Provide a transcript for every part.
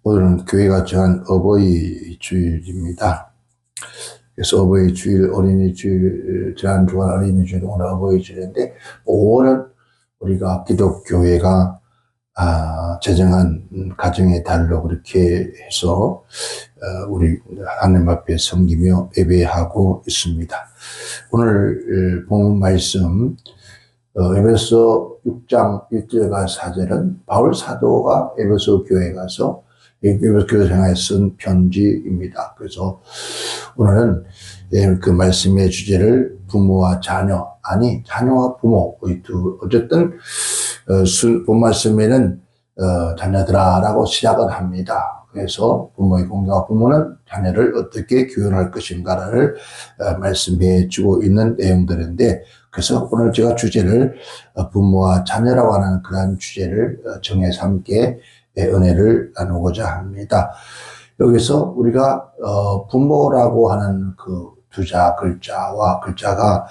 오늘은 교회가 정한 어버이 주일입니다. 그래서 어버이 주일, 어린이 주일, 지난주간 어린이 주일, 오늘 어버이 주일인데, 5월은 우리가 기독교회가 제정한 가정의 달로 그렇게 해서 우리 하나님 앞에 섬기며 예배하고 있습니다. 오늘 본 말씀 에베소 6장 1절과 4절은 바울 사도가 에베소 교회에 가서 에베소 교회 생활에 쓴 편지입니다. 그래서 오늘은 그 말씀의 주제를 부모와 자녀, 아니 자녀와 부모, 어쨌든 본 말씀에는 자녀들아라고 시작을 합니다. 그래서 부모의 공경과 부모는 자녀를 어떻게 교육할 것인가를 말씀해 주고 있는 내용들인데, 그래서 오늘 제가 주제를 부모와 자녀라고 하는 그런 주제를 정해서 함께 은혜를 나누고자 합니다. 여기서 우리가 부모라고 하는 그 두자 글자가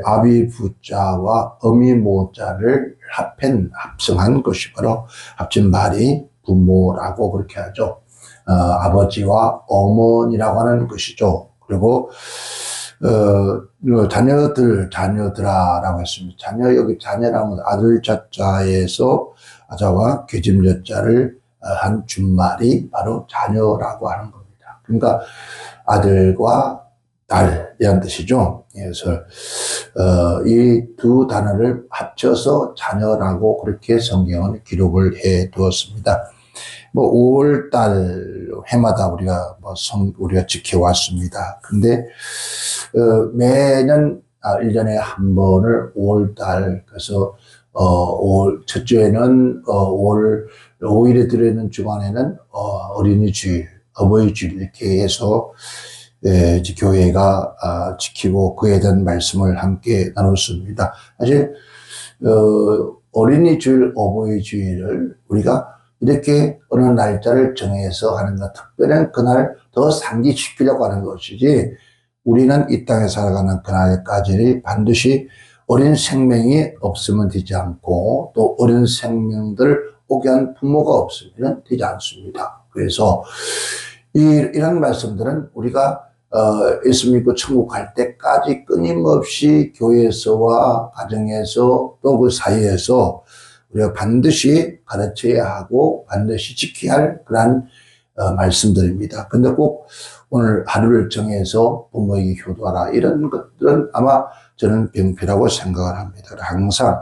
아비 부자와 어미 모자를 합성한 것이 바로 합친 말이 부모라고 그렇게 하죠. 아버지와 어머니라고 하는 것이죠. 그리고 자녀들아라고 했습니다. 여기 자녀라는 아들 자자에서 아자와 계집 여자를 한 준말이 바로 자녀라고 하는 겁니다. 그러니까 아들과 딸이란 뜻이죠. 그래서 이 두 단어를 합쳐서 자녀라고 그렇게 성경은 기록을 해 두었습니다. 5월달 해마다 우리가 지켜왔습니다. 근데 매년 1년에 한 번을 5월달, 그래서 첫 주에는 5월 5일에 들어있는 주간에는 어린이 주일, 어버이 주일 이렇게 해서 이제 교회가 지키고 그에 대한 말씀을 함께 나눴습니다. 사실 어린이 주일, 어버이 주일을 우리가 이렇게 어느 날짜를 정해서 하는 것, 특별한 그날 더 상기시키려고 하는 것이지, 우리는 이 땅에 살아가는 그날까지 반드시 어린 생명이 없으면 되지 않고, 또 어린 생명들을 오게 한 부모가 없으면 되지 않습니다. 그래서 이런 말씀들은 우리가 예수 믿고 천국 갈 때까지 끊임없이 교회에서와 가정에서 또 그 사이에서 우리가 반드시 가르쳐야 하고 반드시 지켜야 할 그런 말씀들입니다. 근데 꼭 오늘 하루를 정해서 부모에게 효도하라, 이런 것들은 아마 저는 병폐라고 생각을 합니다. 항상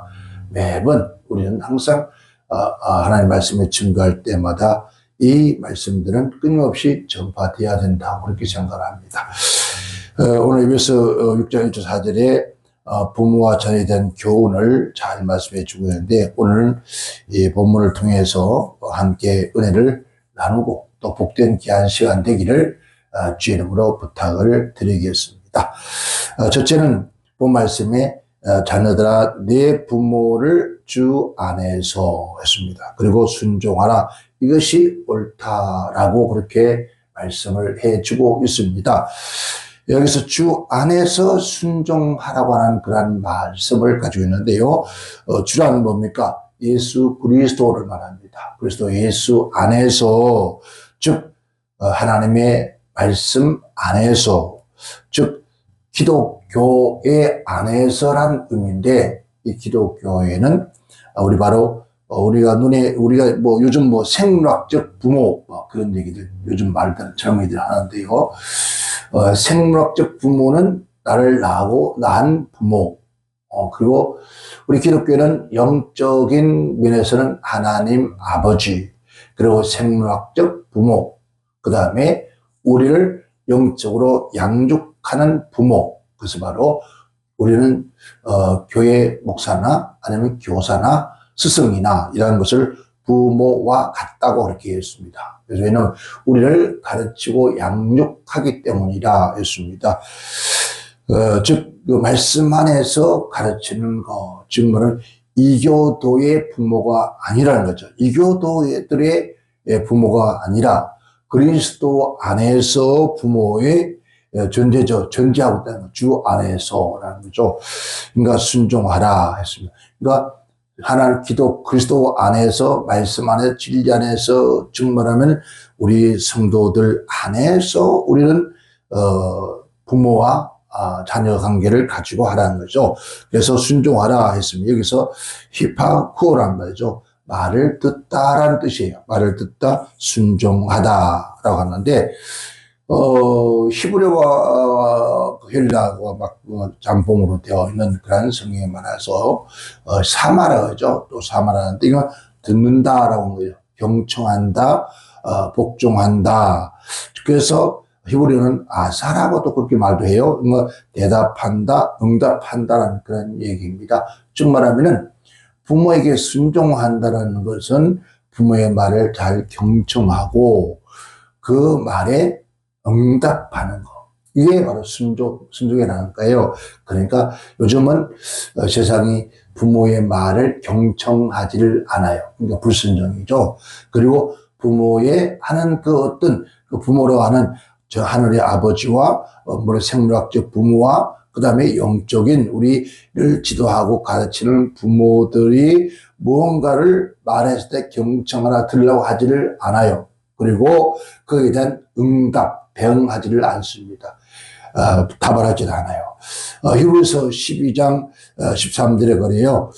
매번 우리는 항상 하나님 말씀에 증거할 때마다 이 말씀들은 끊임없이 전파되어야 된다고 그렇게 생각을 합니다. 오늘 에베소 6장 1절 4절에 부모와 자녀에 대한 교훈을 잘 말씀해 주고 있는데, 오늘은 이 본문을 통해서 함께 은혜를 나누고 또 복된 귀한 시간 되기를 주의 이름으로 부탁을 드리겠습니다. 첫째는 본 말씀에 자녀들아 내 부모를 주 안에서 했습니다. 그리고 순종하라, 이것이 옳다라고 그렇게 말씀을 해주고 있습니다. 여기서 주 안에서 순종하라고 하는 그런 말씀을 가지고 있는데요. 주라는 뭡니까? 예수 그리스도를 말합니다. 그리스도 예수 안에서, 즉 하나님의 말씀 안에서, 즉 기독교의 안에서란 의미인데, 이 기독교회는 우리 바로 우리가 요즘 생물학적 부모 그런 얘기들 요즘 말들 젊은이들 하는데요. 생물학적 부모는 나를 낳은 부모, 그리고 우리 기독교는 영적인 면에서는 하나님 아버지, 그리고 생물학적 부모, 그 다음에 우리를 영적으로 양육하는 부모. 그래서 바로 우리는 교회 목사나 아니면 교사나 스승이나 이런 것을 부모와 같다고 그렇게 했습니다. 그래서 왜냐하면 우리를 가르치고 양육하기 때문이라 했습니다. 즉 그 말씀 안에서 가르치는 것, 즉 뭐는 이교도의 부모가 아니라는 거죠. 이교도들의 부모가 아니라 그리스도 안에서 부모의 존재하고 있다는 거, 주 안에서라는 거죠. 그러니까 순종하라 했습니다. 그러니까 하나님 그리스도 안에서 말씀 안에서 진리 안에서 증거하면 우리 성도들 안에서 우리는 부모와 자녀 관계를 가지고 하라는 거죠. 그래서 순종하라 했습니다. 여기서 히파쿠오란 말이죠. 말을 듣다라는 뜻이에요. 말을 듣다 순종하다라고 하는데 히브리어와 헬라어가 막 잠봉으로 되어 있는 그런 성경에 많아서 사마라죠. 또 사마라는데 이건 듣는다라고 하는 거예요. 경청한다, 복종한다. 그래서 히브리어는 아사라고도 그렇게 말도 해요. 대답한다, 응답한다라는 그런 얘기입니다. 즉 말하면은 부모에게 순종한다는 것은 부모의 말을 잘 경청하고 그 말에 응답하는 거. 이게 바로 순종이라는 거예요. 그러니까 요즘은 세상이 부모의 말을 경청하지를 않아요. 그러니까 불순종이죠. 그리고 부모의 하는 그 어떤 그 부모로 하는 저 하늘의 아버지와 생물학적 부모와 그 다음에 영적인 우리를 지도하고 가르치는 부모들이 무언가를 말했을 때 경청하나 들으려고 하지를 않아요. 그리고 거기에 대한 응답, 대응하지를 않습니다. 답을 하지를 않아요. 히브리서 12장 13절에 그래요.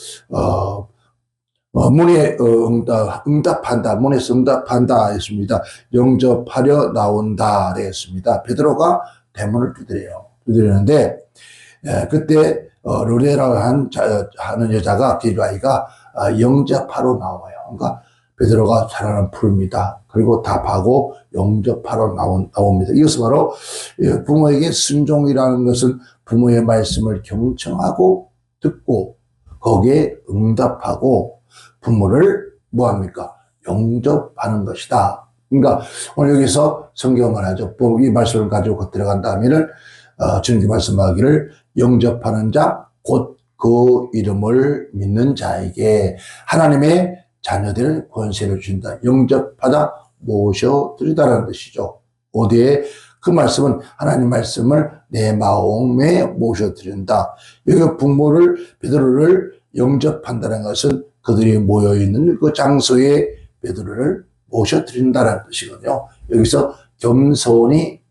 문에 응답한다. 문에서 응답한다 했습니다. 영접하려 나온다 했습니다. 베드로가 대문을 두드리는데 그때 루레라고 하는 여자가 기도아이가 영접하러 나와요. 그러니까 베드로가 사랑을 부릅니다. 그리고 답하고 영접하러 나옵니다. 이것은 바로 부모에게 순종이라는 것은 부모의 말씀을 경청하고 듣고 거기에 응답하고 부모를 뭐합니까? 영접하는 것이다. 그러니까 오늘 여기서 성경은 말하죠. 이 말씀을 가지고 들어간다면은 주님께 말씀하기를 영접하는 자 곧 그 이름을 믿는 자에게 하나님의 자녀들의 권세를 준다. 영접하다 모셔드리다라는 뜻이죠. 어디에 그 말씀은 하나님 말씀을 내 마음에 모셔드린다. 여기 부모를 베드로를 영접한다는 것은 그들이 모여있는 그 장소에 베드로를 모셔드린다는 뜻이거든요. 여기서 겸손히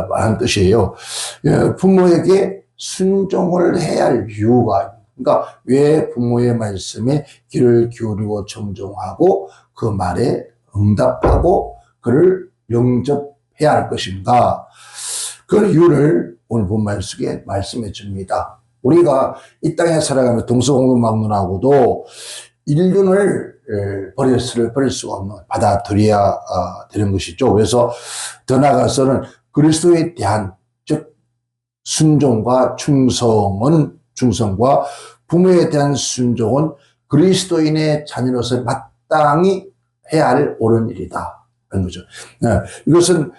말하는 뜻이에요. 부모에게 순종을 해야 할 이유가, 그러니까 왜 부모의 말씀에 귀를 기울이고 청종하고 그 말에 응답하고 그를 영접해야 할 것인가? 그 이유를 오늘 본 말씀에 말씀해 줍니다. 우리가 이 땅에 살아가면서 동서공동막론하고도 인륜을 버릴 수가 없는, 받아들여야 되는 것이죠. 그래서 더 나아가서는 그리스도에 대한, 즉 순종과 충성과 부모에 대한 순종은 그리스도인의 자녀로서 마땅히 해야 할 옳은 일이다. 그런 거죠. 이것은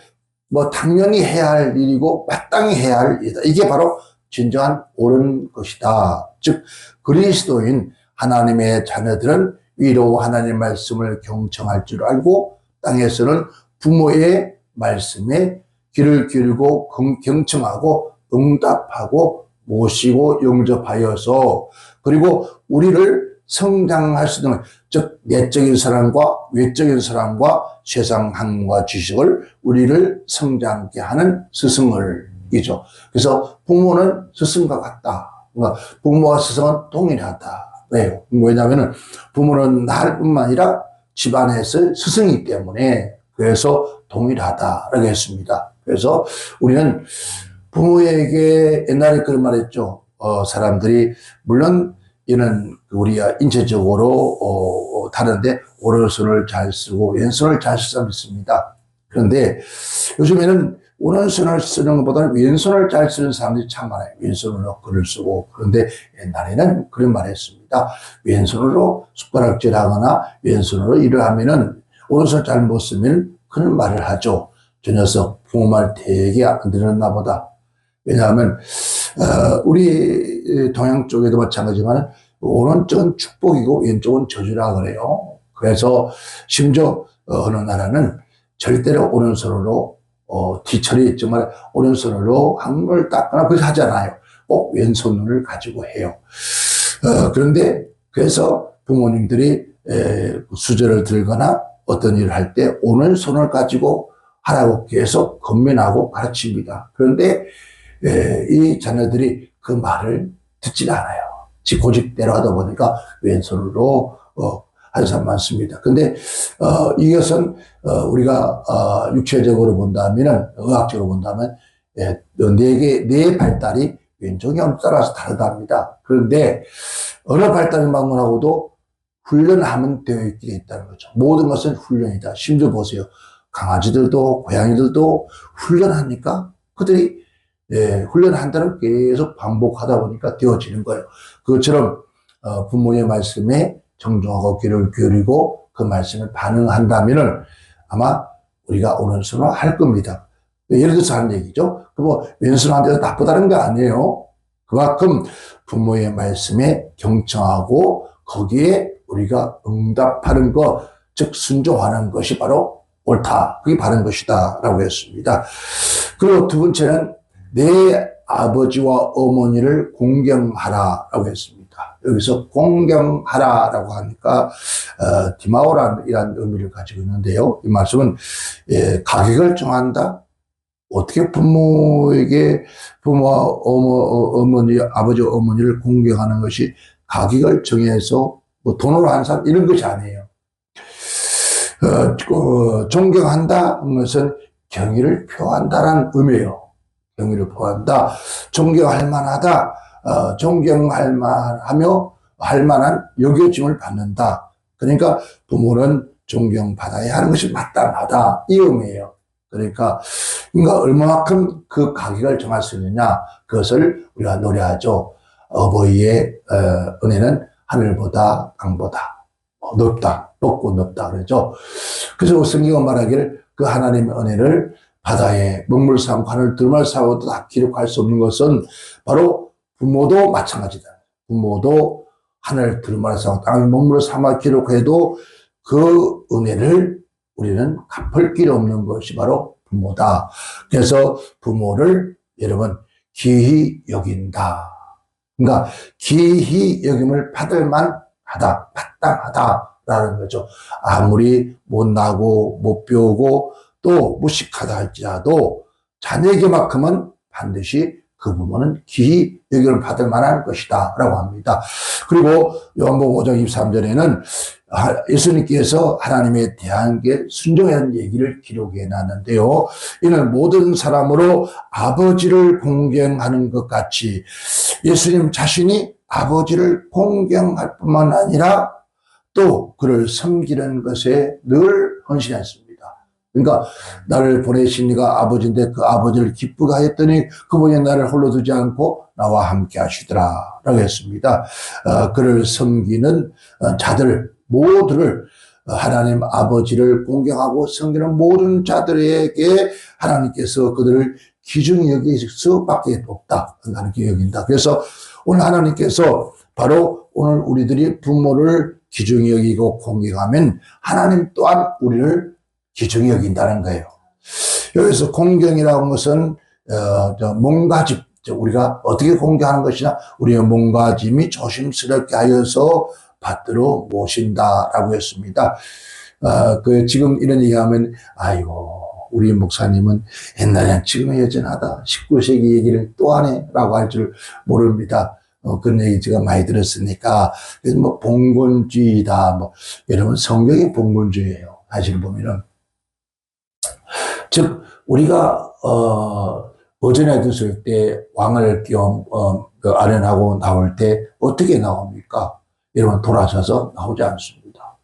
뭐 당연히 해야 할 일이고 마땅히 해야 할 일이다. 이게 바로 진정한 옳은 것이다. 즉 그리스도인 하나님의 자녀들은 위로 하나님의 말씀을 경청할 줄 알고 땅에서는 부모의 말씀에 귀를 기울이고 경청하고 응답하고 모시고 영접하여서 그리고 우리를 성장할 수 있는, 즉 내적인 사랑과 외적인 사랑과 세상 학문과 지식을 우리를 성장하게 하는 스승을이죠. 그래서 부모는 스승과 같다. 그러니까 부모와 스승은 동일하다. 왜요? 왜냐하면 부모는 나뿐만 아니라 집안에서 스승이기 때문에 그래서 동일하다라고 했습니다. 그래서 우리는 부모에게 옛날에 그런 말 했죠. 사람들이 물론 이는 우리가 인체적으로 다른데 오른손을 잘 쓰고 왼손을 잘 쓸 사람이 있습니다. 그런데 요즘에는 오른손을 쓰는 것보다는 왼손을 잘 쓰는 사람들이 참 많아요. 왼손으로 글을 쓰고. 그런데 옛날에는 그런 말을 했습니다. 왼손으로 숟가락질 하거나 왼손으로 일을 하면은 오른손을 잘 못 쓰면 그런 말을 하죠. 저 녀석 부모 말 되게 안 들었나 보다. 왜냐하면 우리 동양 쪽에도 마찬가지지만 오른쪽은 축복이고 왼쪽은 저주라 그래요. 그래서 심지어 어느 나라는 절대로 오른손으로 뒤처리 정말 오른손으로 한물 닦거나 그렇게 하잖아요. 꼭 왼손을 가지고 해요. 그런데 그래서 부모님들이 수저를 들거나 어떤 일을 할 때 오른손을 가지고 하라고 계속 권면하고 가르칩니다. 그런데 이 자녀들이 그 말을 듣질 않아요. 지 고집대로 하다 보니까 왼손으로 하는 사람 많습니다. 근데 이것은 우리가 육체적으로 본다면은, 의학적으로 본다면 네 발달이 왼쪽이 따라서 다르답니다. 그런데 어느 발달 방문하고도 훈련하면 되어 있게 있다는 거죠. 모든 것은 훈련이다. 심지어 보세요. 강아지들도 고양이들도 훈련하니까 그들이 훈련한다는 계속 반복하다 보니까 되어지는 거예요. 그것처럼 부모의 말씀에 정중하고 귀를 기울이고 그 말씀에 반응한다면은 아마 우리가 오른손으로 할 겁니다. 예를 들어서 하는 얘기죠. 뭐 왼손 한대도 나쁘다는 거 아니에요. 그만큼 부모의 말씀에 경청하고 거기에 우리가 응답하는 것, 즉 순종하는 것이 바로 옳다. 그게 바른 것이다 라고 했습니다. 그리고 두 번째는 내 아버지와 어머니를 공경하라라고 했습니다. 여기서 공경하라라고 하니까 디마오라는 의미를 가지고 있는데요. 이 말씀은 가격을 정한다. 어떻게 부모에게 부모와 어머니, 아버지와 어머니를 공경하는 것이 가격을 정해서 뭐 돈으로 하는 사람 이런 것이 아니에요. 존경한다는 것은 경의를 표한다라는 의미예요. 경의를 표한다. 존경할 만하다. 존경할 만하며 할 만한 여겨짐을 받는다. 그러니까 부모는 존경받아야 하는 것이 마땅하다. 이 의미예요. 그러니까 얼마만큼 그 가격을 정할 수 있느냐. 그것을 우리가 노래하죠. 어버이의 은혜는 하늘보다 땅보다 높다. 높고 높다 그러죠. 그래서 성경은 말하기를 그 하나님의 은혜를 바다에 먹물 삼고 하늘 두루마리 삼고도 다 기록할 수 없는 것은 바로 부모도 마찬가지다. 부모도 하늘 두루마리 삼고 땅에 먹물을 삼아 기록해도 그 은혜를 우리는 갚을 길 없는 것이 바로 부모다. 그래서 부모를 여러분 기히 여긴다. 그러니까 기히 여김을 받을 만하다, 마땅하다라는 거죠. 아무리 못나고 못 배우고 또 무식하다 할지라도 자녀에게만큼은 반드시 그 부모는 기히 여김을 받을 만한 것이다 라고 합니다. 그리고 요한복음 5장 23절에는 예수님께서 하나님에 대한 게 순종한 얘기를 기록해 놨는데요. 이는 모든 사람으로 아버지를 공경하는 것 같이 예수님 자신이 아버지를 공경할 뿐만 아니라 또 그를 섬기는 것에 늘 헌신했습니다. 그러니까 나를 보내신 이가 아버지인데 그 아버지를 기쁘게 하였더니 그분이 나를 홀로 두지 않고 나와 함께 하시더라 라고 했습니다. 그를 섬기는 자들 모두를 하나님 아버지를 공경하고 섬기는 모든 자들에게 하나님께서 그들을 기준히 여길 수밖에 없다. 하나님께 여긴다. 그래서 오늘 하나님께서 바로 오늘 우리들이 부모를 기준히 여기고 공경하면 하나님 또한 우리를 기준히 여긴다는 거예요. 여기서 공경이라는 것은 몸가짐, 우리가 어떻게 공경하는 것이냐, 우리의 몸가짐이 조심스럽게 하여서 받들어 모신다라고 했습니다. 지금 이런 얘기하면 아이고 우리 목사님은 옛날에 지금은 여전하다. 19세기 얘기를 또 하네 라고 할 줄 모릅니다. 그런 얘기 제가 많이 들었으니까. 그래서 뭐 봉건주의다. 여러분 성경이 봉건주의예요. 사실 보면은. 즉 우리가 어전에 됐을 때 왕을 아련하고 나올 때 어떻게 나옵니까? 여러분 돌아서서 나오지 않습니다.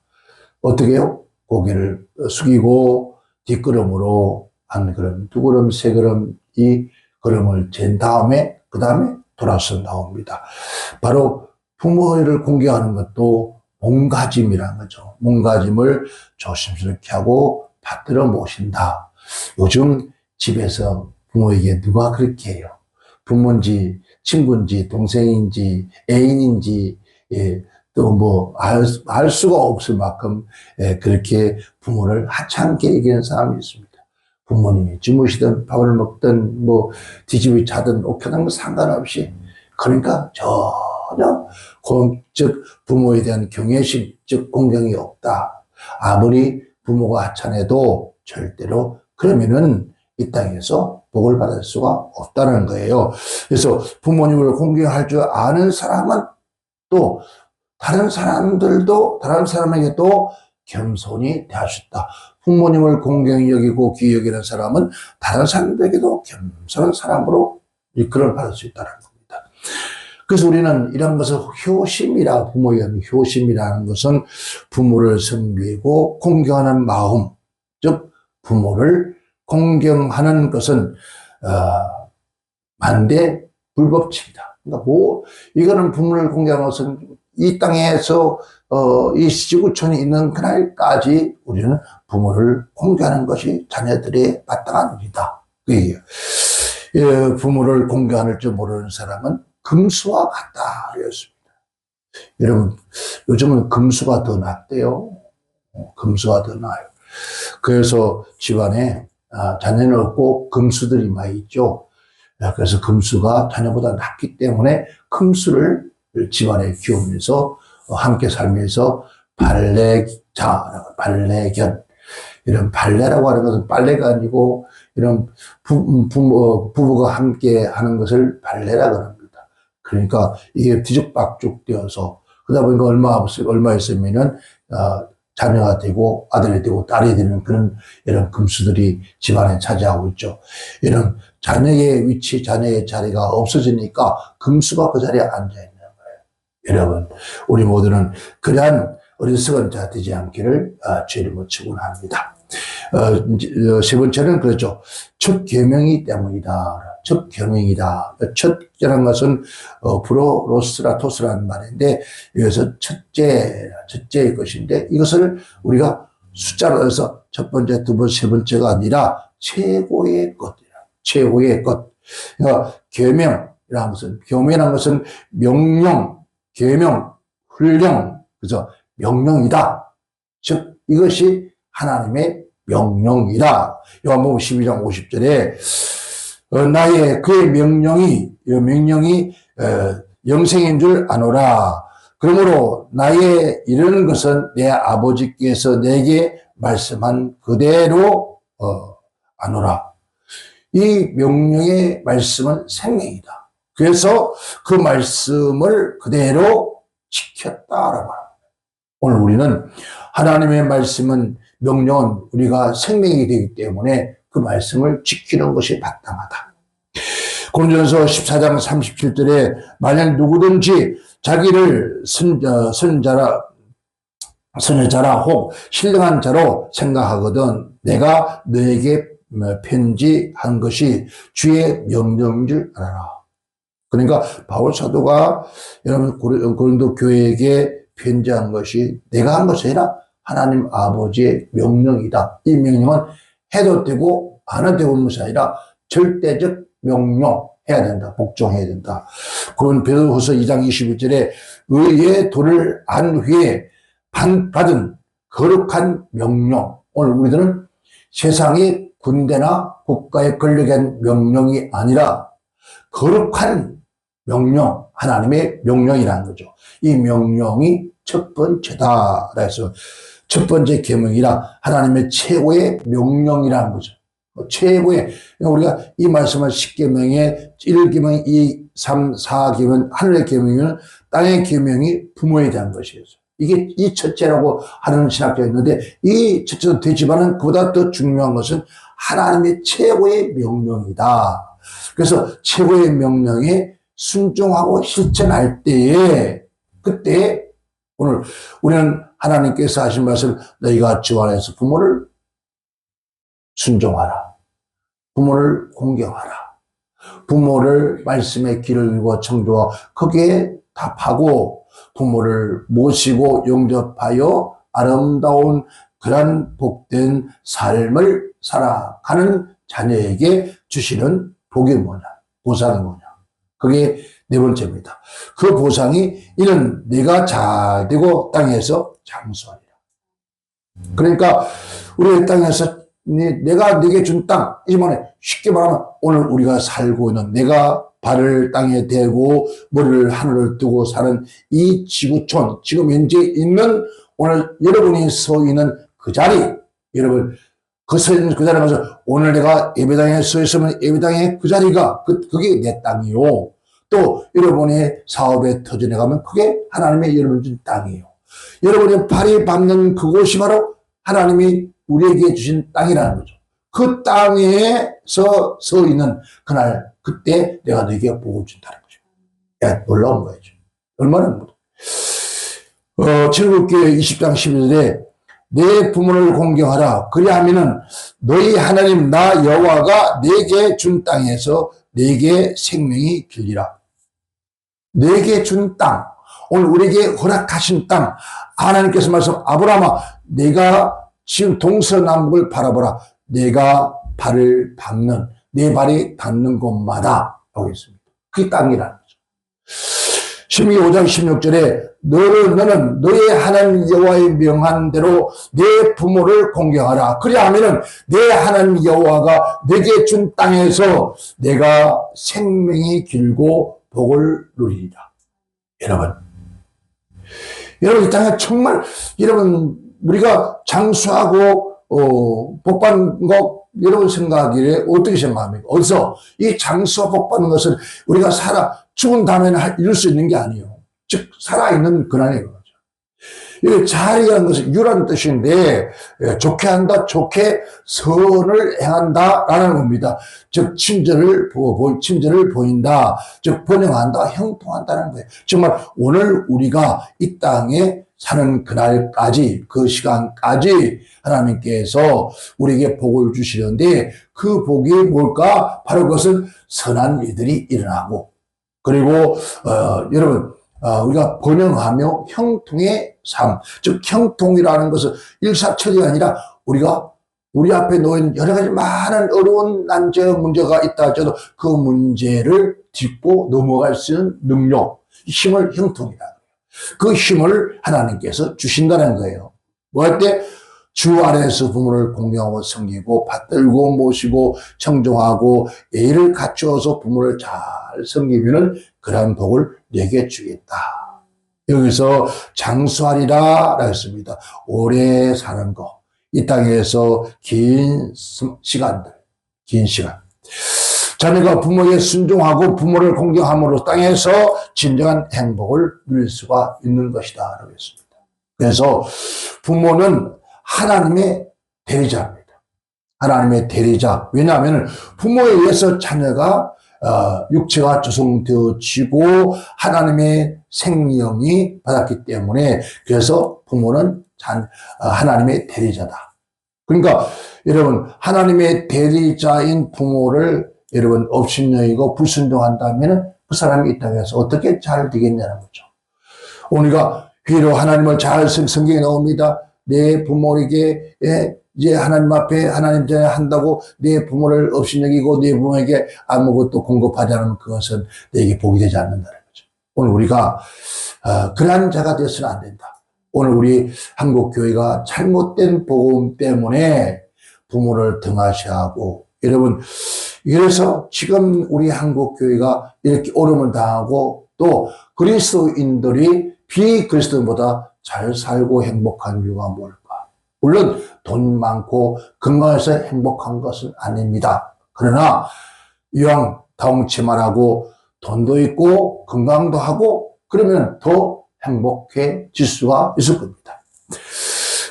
어떻게 해요? 고개를 숙이고 뒷걸음으로 한 걸음, 두 걸음, 세 걸음 이 걸음을 잰 다음에 그 다음에 돌아서 나옵니다. 바로 부모를 공경하는 것도 몸가짐이라는 거죠. 몸가짐을 조심스럽게 하고 받들어 모신다. 요즘 집에서 부모에게 누가 그렇게 해요? 부모인지 친구인지 동생인지 애인인지 또 알 수가 없을 만큼 그렇게 부모를 하찮게 얘기하는 사람이 있습니다. 부모님이 주무시든 밥을 먹든 뒤집이 자든 옥혀든 상관없이 그러니까 전혀 즉 부모에 대한 경외심, 즉 공경이 없다. 아무리 부모가 하찮아도 절대로 그러면은 이 땅에서 복을 받을 수가 없다는 거예요. 그래서 부모님을 공경할 줄 아는 사람은 또 다른 사람에게도 겸손히 대할 수 있다. 부모님을 공경히 여기고 귀히 여기는 사람은 다른 사람들에게도 겸손한 사람으로 이끌어 받을 수 있다는 겁니다. 그래서 우리는 이런 것을 부모에 대한 효심이라는 것은 부모를 섬기고 공경하는 마음, 즉 부모를 공경하는 것은 만대 불법칙이다. 그러니까 이거는 부모를 공경하는 것은 이 땅에서 이 지구촌에 있는 그날까지 우리는 부모를 공경하는 것이 자녀들의 마땅한 일이다. 그 얘기예요. 부모를 공경할 줄 모르는 사람은 금수와 같다 그랬습니다. 여러분, 요즘은 금수가 더 낫대요. 금수가 더 나아요. 그래서 집안에 자녀는 꼭 금수들이 많이 있죠. 그래서 금수가 자녀보다 낫기 때문에 금수를 집안에 키우면서 함께 살면서 발레견, 이런 발레라고 하는 것은 빨래가 아니고 이런 부부가 함께 하는 것을 발레라고 합니다. 그러니까 이게 뒤죽박죽 되어서 그러다 보니까 얼마 있으면은 자녀가 되고 아들이 되고 딸이 되는 그런 이런 금수들이 집안에 차지하고 있죠. 이런 자녀의 위치, 자녀의 자리가 없어지니까 금수가 그 자리에 앉아 있는 거예요. 여러분, 우리 모두는 그러한 어리석은 자 되지 않기를 주님으로 축원합니다. 세 번째는 그렇죠. 첫 계명이기 때문이다. 첫 계명이다. 첫이라는 것은 브로로스라토스라는 말인데 여기서 첫째의 것인데 이것을 우리가 숫자로 해서 첫 번째, 두 번째, 세 번째가 아니라 최고의 것이라. 최고의 것. 그러니까 계명이라는 것은 명령, 계명, 훈령, 그래서 명령이다. 즉 이것이 하나님의 명령이다. 요한복음 12장 50절에 그의 명령이 영생인 줄 아노라. 그러므로 나의 이르는 것은 내 아버지께서 내게 말씀한 그대로 아노라. 이 명령의 말씀은 생명이다. 그래서 그 말씀을 그대로 지켰다라고 합니다. 오늘 우리는 하나님의 말씀은 명령은 우리가 생명이 되기 때문에 그 말씀을 지키는 것이 마땅하다. 고린도전서 14장 37절에 만약 누구든지 자기를 선여자라 혹 신령한 자로 생각하거든 내가 너에게 편지한 것이 주의 명령인 줄 알아라. 그러니까 바울 사도가 여러분 고린도 교회에게 편지한 것이 내가 한 것이 아니라 하나님 아버지의 명령이다. 이 명령은 해도 되고 안 해도 되는 것이 아니라 절대적 명령 해야 된다. 복종해야 된다. 그런 베드로후서 2장 21절에 의의 도를 안 후에 받은 거룩한 명령. 오늘 우리들은 세상의 군대나 국가의 권력한 명령이 아니라 거룩한 명령, 하나님의 명령이라는 거죠. 이 명령이 첫 번째다. 그래서 첫 번째 계명이라 하나님의 최고의 명령이라는 거죠. 최고의, 우리가 이 말씀을 10계명에 1계명, 2, 3, 4계명, 하늘의 계명이면 땅의 계명이 부모에 대한 것이에요. 이게 이 첫째라고 하는 신학자가 있는데 이 첫째도 되지만은 그보다 더 중요한 것은 하나님의 최고의 명령이다. 그래서 최고의 명령에 순종하고 실천할 때에 그때 오늘 우리는 하나님께서 하신 말씀 너희가 주 안에서 부모를 순종하라. 부모를 공경하라. 부모를 말씀의 길을 읽고 청조하고 거기에 답하고 부모를 모시고 영접하여 아름다운 그런 복된 삶을 살아가는 자녀에게 주시는 복이 뭐냐? 보상이 뭐냐? 그게 네 번째입니다. 그 보상이 이는 네가 잘 되고 땅에서 장수하리라. 그러니까 우리의 땅에서 내가 네게 준 땅, 이 말에 쉽게 말하면 오늘 우리가 살고 있는 내가 발을 땅에 대고 머리를 하늘을 뜨고 사는 이 지구촌, 지금 현재 있는 오늘 여러분이 서 있는 그 자리, 여러분 그 서 있는 그 자리에 가서 오늘 내가 예배당에 서 있으면 예배당의 그 자리가 그게 내 땅이요. 또 여러분의 사업에 터전에 가면 그게 하나님의 여러분 준 땅이에요. 여러분의 발이 밟는 그곳이 바로 하나님이 우리에게 주신 땅이라는 거죠. 그 땅에서 서 있는 그날 그때 내가 너에게 복을 준다는 거죠. 야, 놀라운 거죠. 얼마나 출애굽기 20장 11절에 내 부모를 공경하라. 그리하면은 너희 하나님 나 여호와가 내게 준 땅에서 내게 생명이 길리라. 내게 준 땅, 오늘 우리에게 허락하신 땅, 하나님께서 말씀, 아브라함아 내가 지금 동서남북을 바라보라. 내가 발을 밟는, 내 발이 닿는 곳마다 하고 있습니다. 그 땅이라는 거죠. 신명기 5장 16절에 너는 너의 하나님 여호와의 명한 대로 내 부모를 공경하라. 그리하면은 내 하나님 여호와가 내게 준 땅에서 내가 생명이 길고 복을 누리리라. 여러분 이 땅에 정말 여러분 우리가 장수하고 복 받는 것 여러분 생각이래 어떻게 생각합니까? 어디서 이 장수와 복 받는 것은 우리가 죽은 다음에는 이룰 수 있는 게 아니에요. 즉 살아있는 근원이에요. 이 자리라는 것은 유라는 뜻인데 좋게 한다, 좋게 선을 행한다라는 겁니다. 즉 친절을 보인다, 즉 번영한다, 형통한다는 거예요. 정말 오늘 우리가 이 땅에 사는 그날까지 그 시간까지 하나님께서 우리에게 복을 주시는데 그 복이 뭘까? 바로 그것은 선한 일들이 일어나고 그리고 여러분 우리가 번영하며 형통의 삶, 즉 형통이라는 것은 일사천리가 아니라 우리가 우리 앞에 놓인 여러 가지 많은 어려운 난제와 문제가 있다 할지라도 그 문제를 딛고 넘어갈 수 있는 능력, 힘을 형통이라. 그 힘을 하나님께서 주신다는 거예요. 뭐 할 때? 주 안에서 부모를 공경하고 섬기고 받들고 모시고 청종하고 예의를 갖추어서 부모를 잘 섬기면은 그러한 복을 내게 주겠다. 여기서 장수하리라 했습니다. 오래 사는 거, 이 땅에서 긴 시간. 자녀가 부모에게 순종하고 부모를 공경함으로 땅에서 진정한 행복을 누릴 수가 있는 것이다 라고 했습니다. 그래서 부모는 하나님의 대리자입니다. 하나님의 대리자. 왜냐하면 부모에 의해서 자녀가 육체가 조성되어지고 하나님의 생명이 받았기 때문에 그래서 부모는 하나님의 대리자다. 그러니까 여러분 하나님의 대리자인 부모를 여러분 업신여기고 불순종한다면 그 사람이 이 땅에서 어떻게 잘 되겠냐는 거죠. 우리가 비록 하나님을 잘 성경에 나옵니다. 내 부모에게 이제 하나님 앞에 하나님 전에 한다고 내 부모를 업신여기고 내 부모에게 아무것도 공급하지 않으면 그것은 내게 복이 되지 않는다는 거죠. 오늘 우리가 그러한 자가 되어서는 안 된다. 오늘 우리 한국교회가 잘못된 복음 때문에 부모를 등하시하고 여러분 이래서 지금 우리 한국교회가 이렇게 어려움을 당하고 또 그리스도인들이 비그리스도인보다 잘 살고 행복한 이유가 뭘까? 물론 돈 많고 건강해서 행복한 것은 아닙니다. 그러나 이왕 덩치만 하고 돈도 있고 건강도 하고 그러면 더 행복해질 수가 있을 겁니다.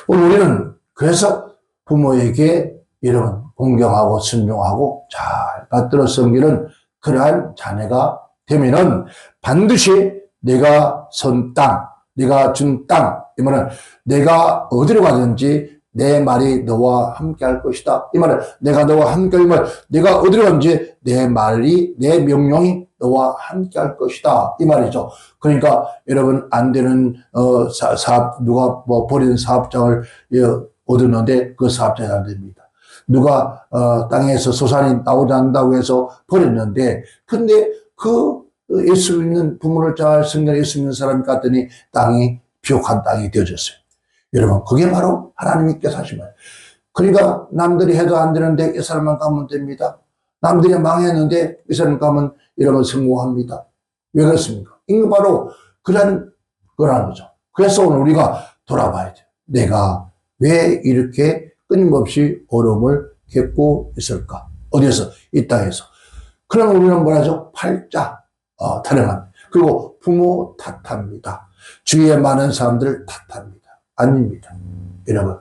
오늘 우리는 그래서 부모에게 이런 공경하고 순종하고 잘 받들어 섬기는 그러한 자녀가 되면은 반드시 내가 선 땅, 내가 준 땅, 이 말은 내가 어디로 가든지 내 말이 너와 함께 할 것이다. 이 말은 내가 너와 함께 할 말, 내가 어디로 가든지 내 말이, 내 명령이 너와 함께 할 것이다. 이 말이죠. 그러니까 여러분 안 되는 사업, 누가 뭐 버리는 사업장을 얻었는데 그 사업장이 안 됩니다. 누가 땅에서 소산이 나오지 않는다고 해서 버렸는데 근데 그 예수 믿는 부모를 잘 섬기는 예수 믿는 사람이 갔더니 땅이 비옥한 땅이 되어졌어요. 여러분 그게 바로 하나님께서 하신 거예요. 그러니까 남들이 해도 안 되는데 이 사람만 가면 됩니다. 남들이 망했는데 이 사람 가면 이러면 성공합니다. 왜 그렇습니까? 이거 바로 그런 거라는 거죠. 그래서 오늘 우리가 돌아봐야 돼요. 내가 왜 이렇게 끊임없이 어려움을 겪고 있을까? 어디에서? 이 땅에서. 그럼 우리는 뭐라죠? 팔자 타령합니다. 그리고 부모 탓합니다. 주위에 많은 사람들을 탓합니다. 아닙니다. 여러분,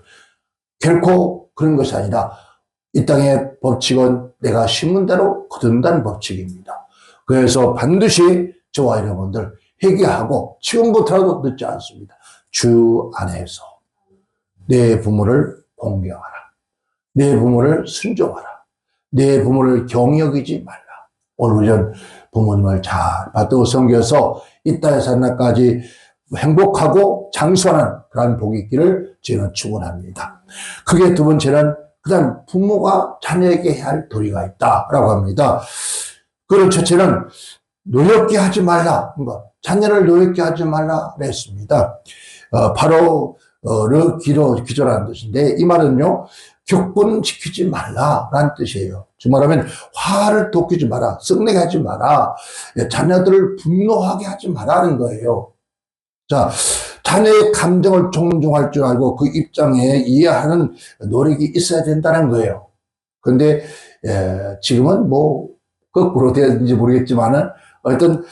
결코 그런 것이 아니라 이 땅의 법칙은 내가 심은 대로 거둔다는 법칙입니다. 그래서 반드시 저와 여러분들 회개하고 지금부터라도 늦지 않습니다. 주 안에서 내 부모를 공경하라. 내 부모를 순종하라. 내 부모를 경여기지 말라. 오늘 우리는 부모님을 잘 받들고 섬겨서 이 땅에 사는 날까지 행복하고 장수하는 그러한 복이 있기를 저는 축원합니다. 그게 두 번째는 그다음 부모가 자녀에게 해야 할 도리가 있다라고 합니다. 그런 첫째는 노엽게 하지 말라. 자녀를 노엽게 하지 말라 그랬습니다. 바로 기조라는 뜻인데 이 말은요 격분시키지 말라라는 뜻이에요. 말하면 화를 돋구지 마라, 썩내게 하지 마라, 자녀들을 분노하게 하지 말라는 거예요. 자, 자녀의 감정을 존중할 줄 알고 그 입장에 이해하는 노력이 있어야 된다는 거예요. 그런데 지금은 뭐 거꾸로 되었는지 모르겠지만은 어떤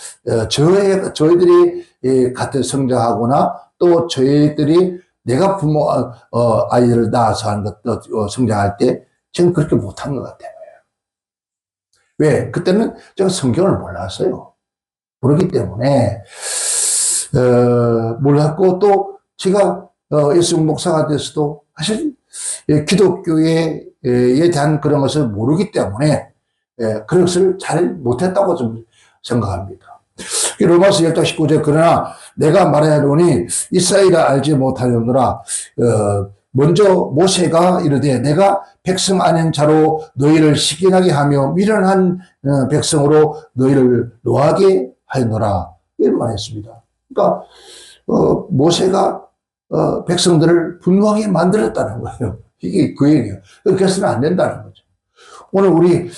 저희들이 같은 성장하거나 또 저희들이 내가 부모 아이들을 낳아서 하는 것도 성장할 때 저는 그렇게 못한 것 같아요. 왜? 그때는 제가 성경을 몰랐어요. 모르기 때문에 몰랐고 또 제가 예수 목사가 돼서도 사실 기독교에 대한 그런 것을 모르기 때문에 그런 것을 잘 못했다고 좀 생각합니다. 로마서 1장 19절 그러나 내가 말하노니 이스라엘아 알지 못하려느라 먼저 모세가 이르되 내가 백성 아닌 자로 너희를 시기나게 하며 미련한 백성으로 너희를 노하게 하였노라 이런 말 했습니다. 그러니까 모세가 백성들을 분노하게 만들었다는 거예요. 이게 그 얘기예요. 그래서는 안 된다는 거죠. 오늘 우리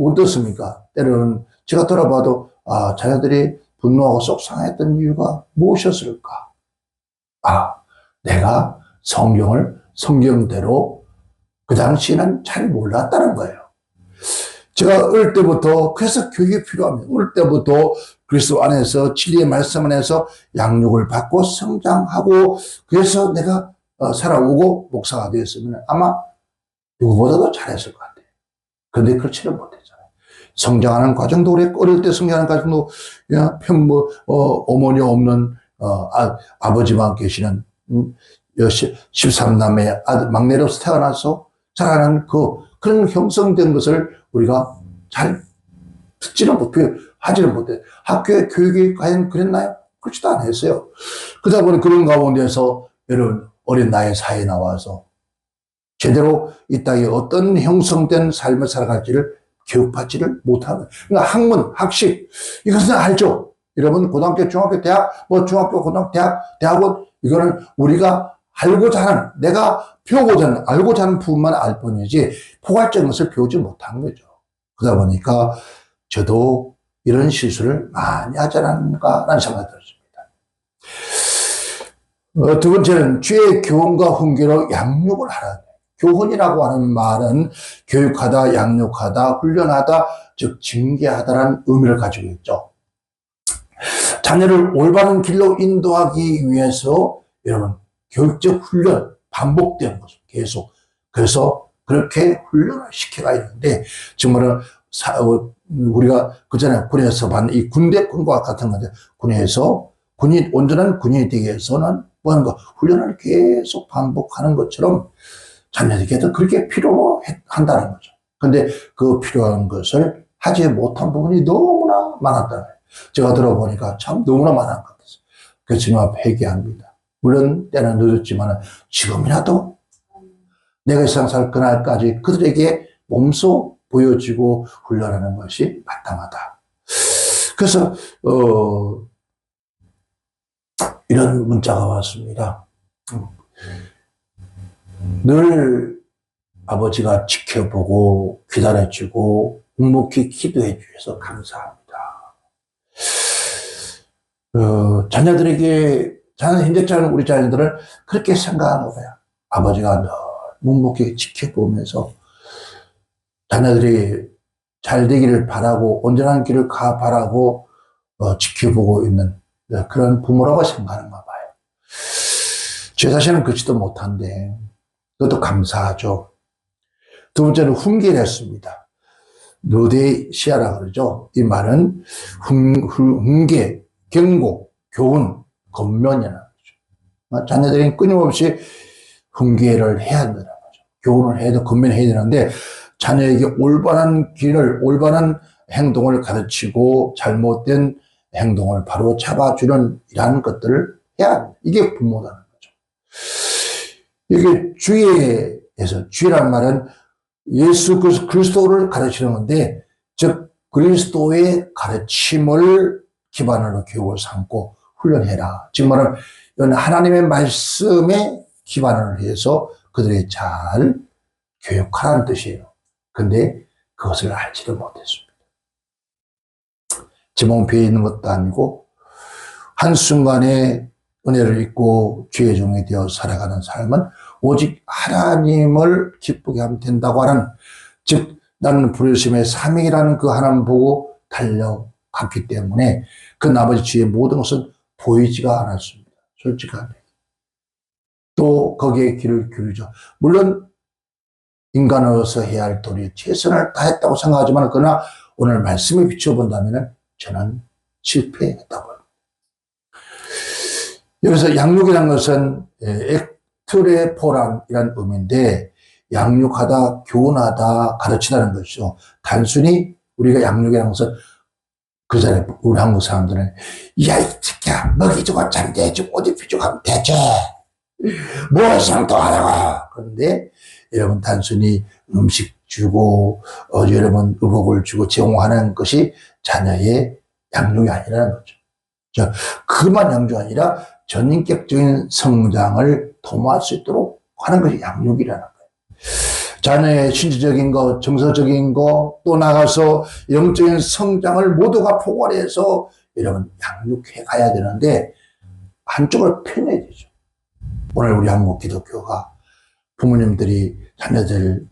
어떻습니까? 때로는 제가 돌아봐도 자녀들이 분노하고 속상했던 이유가 무엇이었을까? 내가 성경대로 그 당시에는 잘 몰랐다는 거예요. 제가 어릴 때부터 그래서 교육이 필요합니다. 어릴 때부터 그리스도 안에서 진리의 말씀 안에서 양육을 받고 성장하고 그래서 내가 살아오고 목사가 되었으면 아마 누구보다도 잘했을 것 같아요. 그런데 그렇지는 못했잖아요. 성장하는 과정도 그랬고 어릴 때 성장하는 과정도 어머니 없는 아버지만 계시는 13남매 아들 막내로서 태어나서 자라는 그런 형성된 것을 우리가 잘 듣지는 못해요. 하지는 못해요. 학교의 교육이 과연 그랬나요? 그렇지도 않았어요. 그러다 보니 그런 가운데서 여러분 어린 나이에 사회에 나와서 제대로 이 땅에 어떤 형성된 삶을 살아갈지를 교육받지를 못하는 그러니까 학문, 학식 이것은 알죠. 여러분 고등학교, 중학교, 대학 중학교, 고등학교, 대학원 이거는 우리가 알고자 하는 내가 배우고자 하는 알고자 하는 부분만 알 뿐이지 포괄적인 것을 배우지 못한 거죠. 그러다 보니까 저도 이런 실수를 많이 하지 않았는가라는 생각이 들었습니다. 두 번째는 주의 교훈과 훈계로 양육을 하라. 교훈이라고 하는 말은 교육하다, 양육하다, 훈련하다, 즉 징계하다라는 의미를 가지고 있죠. 자녀를 올바른 길로 인도하기 위해서 여러분 교육적 훈련 반복되는 거죠. 계속. 그래서 그렇게 훈련을 시켜가야 되는데 정말은 우리가 그전에 군에서 받는 이 군대군과 같은 건데 온전한 군인이 되기 위해서는 뭐 하는 거 훈련을 계속 반복하는 것처럼 자녀들에게도 그렇게 필요로 한다는 거죠. 근데 그 필요한 것을 하지 못한 부분이 너무나 많았다는 거예요. 제가 들어보니까 참 너무나 많은 것 같았어요. 그래서 주님 앞에 회개합니다. 물론 때는 늦었지만 지금이라도 내가 이 세상 살 그날까지 그들에게 몸소 보여지고 훈련하는 것이 마땅하다. 그래서 이런 문자가 왔습니다. 늘 아버지가 지켜보고 기다려주고 묵묵히 기도해 주셔서 감사합니다. 자녀들에게, 현재처럼 우리 자녀들은 그렇게 생각하는 거야. 아버지가 늘 묵묵히 지켜보면서 자녀들이 잘 되기를 바라고 온전한 길을 가 바라고 지켜보고 있는 그런 부모라고 생각하는가 봐요. 제 자신은 그렇지도 못한데 그것도 감사하죠. 두 번째는 훈계했습니다. 노데시아라 그러죠. 이 말은 훈계, 경고, 교훈, 권면이라는 거죠. 자녀들이 끊임없이 훈계를 해야 한다는 거죠. 교훈을 해도 권면해야 되는데 자녀에게 올바른 길을, 올바른 행동을 가르치고 잘못된 행동을 바로 잡아주는 이러한 것들을 해야 합니다. 이게 부모라는 거죠. 이게 주의라는 말은 예수 그리스도를 가르치는 건데, 즉 그리스도의 가르침을 기반으로 교육을 삼고 훈련해라. 즉 말하면 이건 하나님의 말씀에 기반을 해서 그들이 잘 교육하라는 뜻이에요. 근데 그것을 알지를 못했습니다. 지몽표에 있는 것도 아니고 한순간에 은혜를 잊고 죄의 종이 되어 살아가는 삶은 오직 하나님을 기쁘게 하면 된다고 하는, 즉 나는 부르심의 사명이라는 그 하나님 보고 달려갔기 때문에 그 나머지 주의 모든 것은 보이지가 않았습니다. 솔직하게. 또 거기에 귀를 기울이죠. 물론 인간으로서 해야 할 도리 최선을 다했다고 생각하지만 그러나 오늘 말씀에 비춰본다면 저는 실패했다고 합니다. 여기서 양육이라는 것은 엑트레포란이라는 의미인데 양육하다, 교훈하다, 가르치다는 것이죠. 단순히 우리가 양육이라는 것은 그 전에 우리 한국 사람들은 야, 이 새끼야 먹이주고 잠대주고 옷 입혀주고 하면 되지. 뭘 상도하라고. 그런데 여러분 단순히 음식 주고 여러분 의복을 주고 제공하는 것이 자녀의 양육이 아니라는 거죠. 그만 양육이 아니라 전인격적인 성장을 도모할 수 있도록 하는 것이 양육이라는 거예요. 자녀의 신체적인 것, 정서적인 것, 또 나가서 영적인 성장을 모두가 포괄해서 여러분 양육해 가야 되는데 한쪽을 편해야 되죠. 오늘 우리 한국 기독교가 부모님들이 자녀들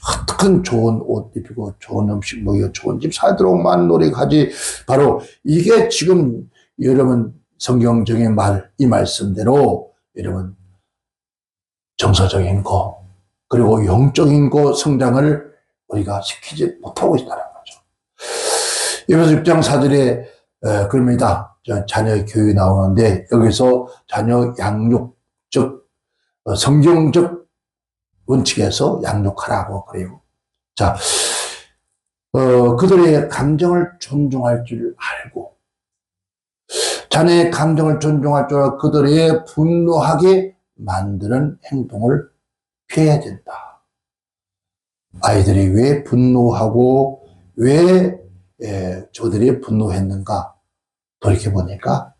어떻게 좋은 옷 입히고 좋은 음식 먹이고 좋은 집 살도록만 노력하지, 바로 이게 지금 여러분 성경적인 말, 이 말씀대로 여러분 정서적인 거 그리고 영적인 거 성장을 우리가 시키지 못하고 있다는 거죠. 여기서 6장 4절에 그럽니다. 자녀 교육이 나오는데 여기서 자녀 양육, 즉 성경적 원칙에서 양육하라고 그래요. 자, 그들의 감정을 존중할 줄 알고 자녀의 감정을 존중할 줄 알고 그들의 분노하게 만드는 행동을 피해야 된다. 아이들이 왜 분노하고 왜 저들이 분노했는가 돌이켜보니까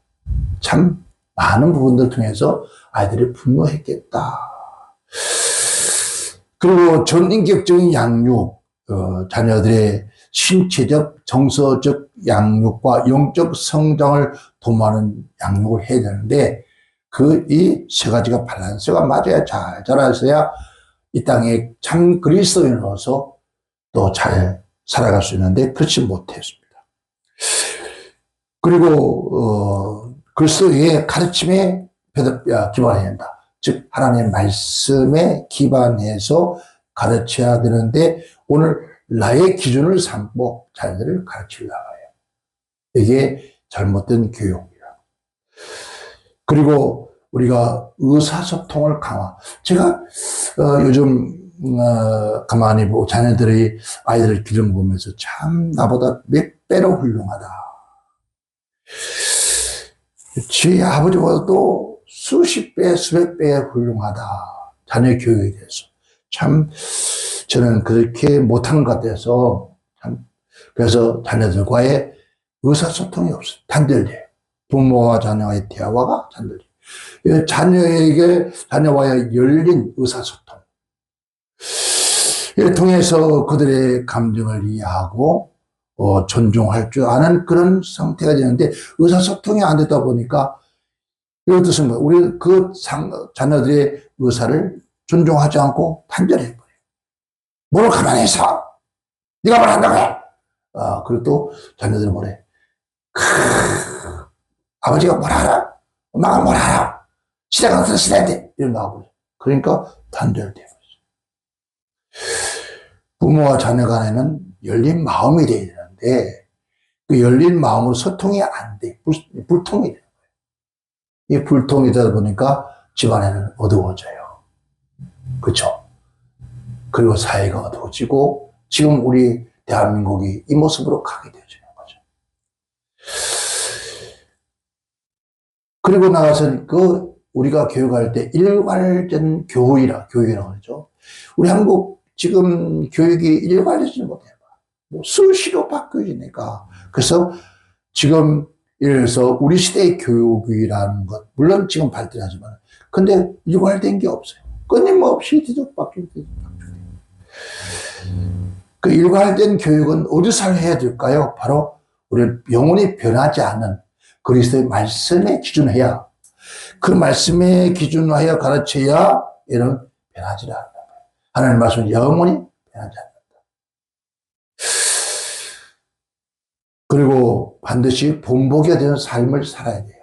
참 많은 부분들 통해서 아이들이 분노했겠다. 그리고 전인격적인 양육, 자녀들의 신체적, 정서적 양육과 영적 성장을 도모하는 양육을 해야 되는데 이 세 가지가 밸런스가 맞아야 잘 자라서야 이 땅에 참 그리스도인으로서 또 잘 살아갈 수 있는데 그렇지 못했습니다. 그리고 그리스도의 가르침에 기반해야 한다. 즉 하나님의 말씀에 기반해서 가르쳐야 되는데 오늘 나의 기준을 삼고 자녀들을 가르치려고 해요. 이게 잘못된 교육이라. 그리고 우리가 의사소통을 강화. 제가 요즘 가만히 보고 자녀들이 아이들 기름 보면서 참 나보다 몇 배로 훌륭하다. 지 아버지보다도 수십 배, 수백 배 훌륭하다. 자녀 교육에 대해서. 참, 저는 그렇게 못한 것 같아서, 참, 그래서 자녀들과의 의사소통이 없어요. 단절돼요. 부모와 자녀와의 대화가 단절돼요. 자녀와의 열린 의사소통. 이를 통해서 그들의 감정을 이해하고 존중할 줄 아는 그런 상태가 되는데 의사소통이 안 되다 보니까 이런 뜻은 뭐예요? 우리 그 자녀들의 의사를 존중하지 않고 단절해버려요. 뭘 가만히 있어? 네가 뭘 한다고 해? 그리고 또 자녀들은 뭐래? 아버지가 뭘 알아? 엄마가 뭘 알아? 시대가 어떤 시대인데? 이런 나와버려요. 그러니까 단절돼요. 부모와 자녀 간에는 열린 마음이 돼야 되는데 그 열린 마음으로 소통이 안 돼. 불통이 돼요. 이 불통이 되다 보니까 집안에는 어두워져요. 그렇죠? 그리고 사회가 어두워지고 지금 우리 대한민국이 이 모습으로 가게 되어지는 거죠. 그리고 나가서 그 우리가 교육할 때 일괄된 교육이라고 그러죠. 우리 한국 지금 교육이 일괄되지 못해요. 뭐 수시로 바뀌어지니까. 그래서 지금 예를 들어서 우리 시대의 교육이라는 것, 물론 지금 발전하지만, 근데 일괄된 게 없어요. 끊임없이 뒤죽박죽. 그 일괄된 교육은 어디서 해야 될까요? 바로 우리 영혼이 변하지 않는 그리스도의 말씀에 기준해야, 그 말씀에 기준하여 가르쳐야 이런 변하지 않는다. 하나님 말씀은 영원히 변하지 않는다. 그리고 반드시 본보기가 되는 삶을 살아야 돼요.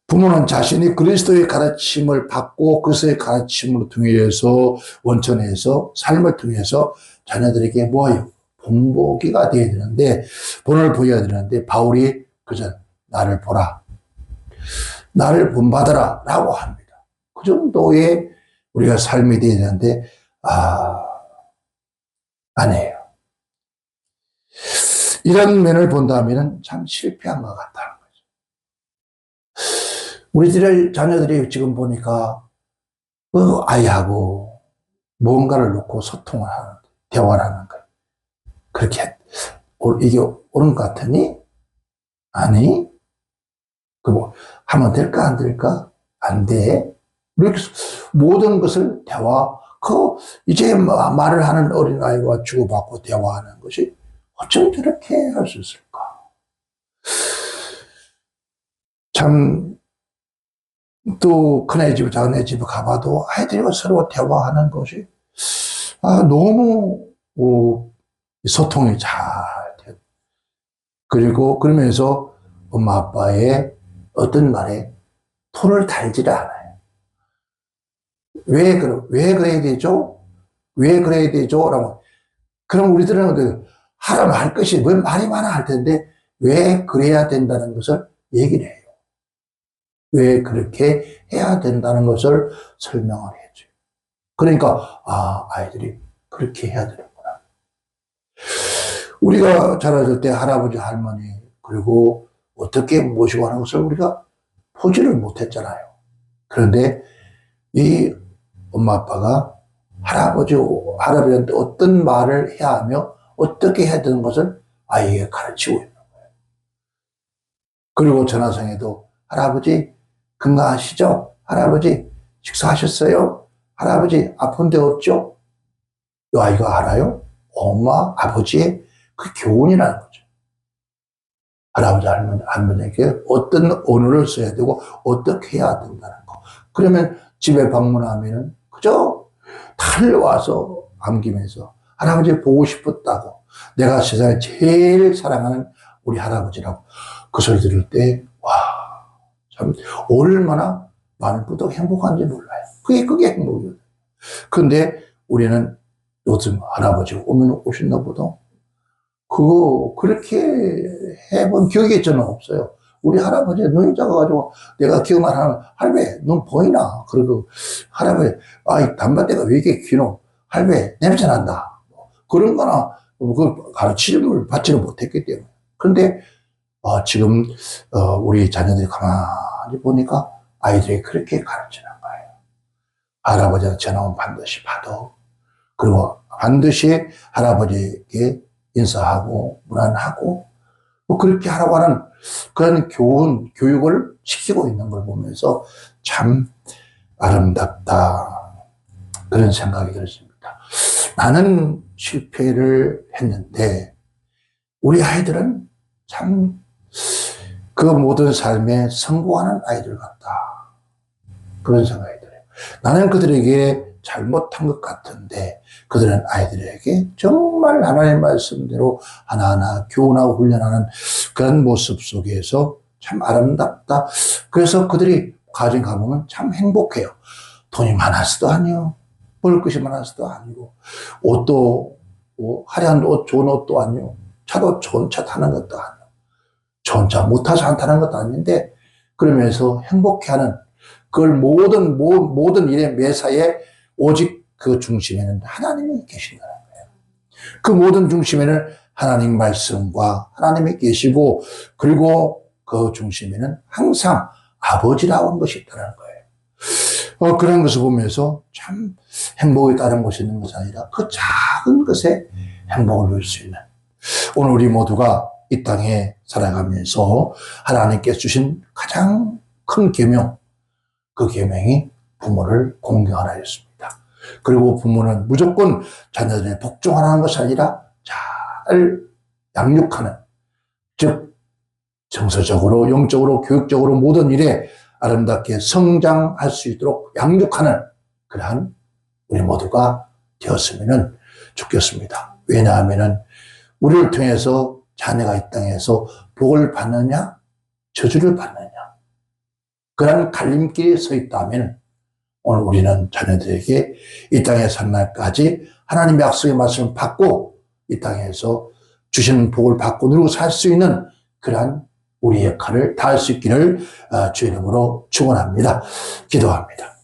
부모는 자신이 그리스도의 가르침을 받고 그리스도의 가르침을 통해서 원천에서 삶을 통해서 자녀들에게 뭐예요? 본보기가 되어야 되는데 본을 보여야 되는데 바울이 그저 나를 보라. 나를 본받아라 라고 합니다. 그 정도의 우리가 삶이 되어야 되는데 아니에요. 이런 면을 본다면 참 실패한 것 같다는 거죠. 우리들의 자녀들이 지금 보니까 그 아이하고 뭔가를 놓고 소통을 하는, 대화를 하는 거예요. 그렇게 이게 옳은 것 같으니? 아니? 그 뭐 하면 될까 안 될까? 안 돼. 이렇게 모든 것을 이제 말을 하는 어린아이와 주고받고 대화하는 것이 어쩜 저렇게 할 수 있을까? 참, 또 큰애 집, 작은애 집에 가봐도 아이들과 서로 대화하는 것이 너무 소통이 잘 돼요. 그리고 그러면서 엄마 아빠의 어떤 말에 톤을 달지를 않아요. 왜 그래야 되죠? 왜 그래야 되죠? 라고. 그럼 우리들은 하라면 할 것이 왜 말이 많아 할 텐데 왜 그래야 된다는 것을 얘기를 해요. 왜 그렇게 해야 된다는 것을 설명을 해줘요. 그러니까 아이들이 그렇게 해야 되는구나. 우리가 자라실 때 할아버지 할머니 그리고 어떻게 모시고 하는 것을 우리가 보지를 못했잖아요. 그런데 이 엄마 아빠가 할아버지한테 어떤 말을 해야 하며 어떻게 해야 되는 것을 아이에게 가르치고 있는 거예요. 그리고 전화상에도 할아버지 건강하시죠? 할아버지 식사하셨어요? 할아버지 아픈 데 없죠? 이 아이가 알아요? 엄마, 아버지의 그 교훈이라는 거죠. 할아버지, 할머니에게 어떤 언어를 써야 되고 어떻게 해야 된다는 거. 그러면 집에 방문하면은 그저 달려와서 안기면서 할아버지 보고 싶었다고, 내가 세상에 제일 사랑하는 우리 할아버지라고 그 소리 들을 때 참 얼마나 마음부터 행복한지 몰라요. 그게 행복이에요. 근데 우리는 요즘 할아버지 오면 오셨나 보다. 그거 그렇게 해본 기억이 저는 없어요. 우리 할아버지 눈이 작아가지고 내가 기억만 하는 할배 눈 보이나? 그리고 할아버지 담뱃대가 왜 이렇게 기노? 할배 냄새 난다. 그런 거나 그 가르침을 받지를 못했기 때문에. 그런데 지금 우리 자녀들이 가만히 보니까 아이들이 그렇게 가르치는 거예요. 할아버지한테 전화 오면 반드시 받아. 그리고 반드시 할아버지에게 인사하고 문안하고 그렇게 하라고 하는 그런 교육을 시키고 있는 걸 보면서 참 아름답다 그런 생각이 들었습니다. 나는 실패를 했는데 우리 아이들은 참 그 모든 삶에 성공하는 아이들 같다. 그런 생각이 들어요. 나는 그들에게 잘못한 것 같은데 그들은 아이들에게 정말 하나님의 말씀대로 하나하나 교훈하고 훈련하는 그런 모습 속에서 참 아름답다. 그래서 그들이 가진 가보면 참 행복해요. 돈이 많아서도 아니요. 먹을 것이 많아서도 아니고 옷도 화려한 옷, 좋은 옷도 아니요. 차도 좋은 차 타는 것도 아니요. 좋은 차 못 타서 안 타는 것도 아닌데 그러면서 행복해하는 그걸 모든 일의 매사에 오직 그 중심에는 하나님이 계신다는 거예요. 그 모든 중심에는 하나님 말씀과 하나님이 계시고 그리고 그 중심에는 항상 아버지라는 것이 있다는 거예요. 그런 것을 보면서 참 행복이 다른 것이 있는 것이 아니라 그 작은 것에 행복을 누릴 수 있는 오늘 우리 모두가 이 땅에 살아가면서 하나님께서 주신 가장 큰 계명, 그 계명이 부모를 공경하라였습니다. 그리고 부모는 무조건 자녀들의 복종하라는 것이 아니라 잘 양육하는, 즉 정서적으로, 영적으로, 교육적으로 모든 일에 아름답게 성장할 수 있도록 양육하는 그러한 우리 모두가 되었으면 좋겠습니다. 왜냐하면 우리를 통해서 자녀가 이 땅에서 복을 받느냐 저주를 받느냐 그런 갈림길에 서 있다면 오늘 우리는 자녀들에게 이 땅에 산 날까지 하나님의 약속의 말씀을 받고 이 땅에서 주시는 복을 받고 누리고 살 수 있는 그러한 우리 역할을 다할 수 있기를 주의 이름으로 축원합니다. 기도합니다.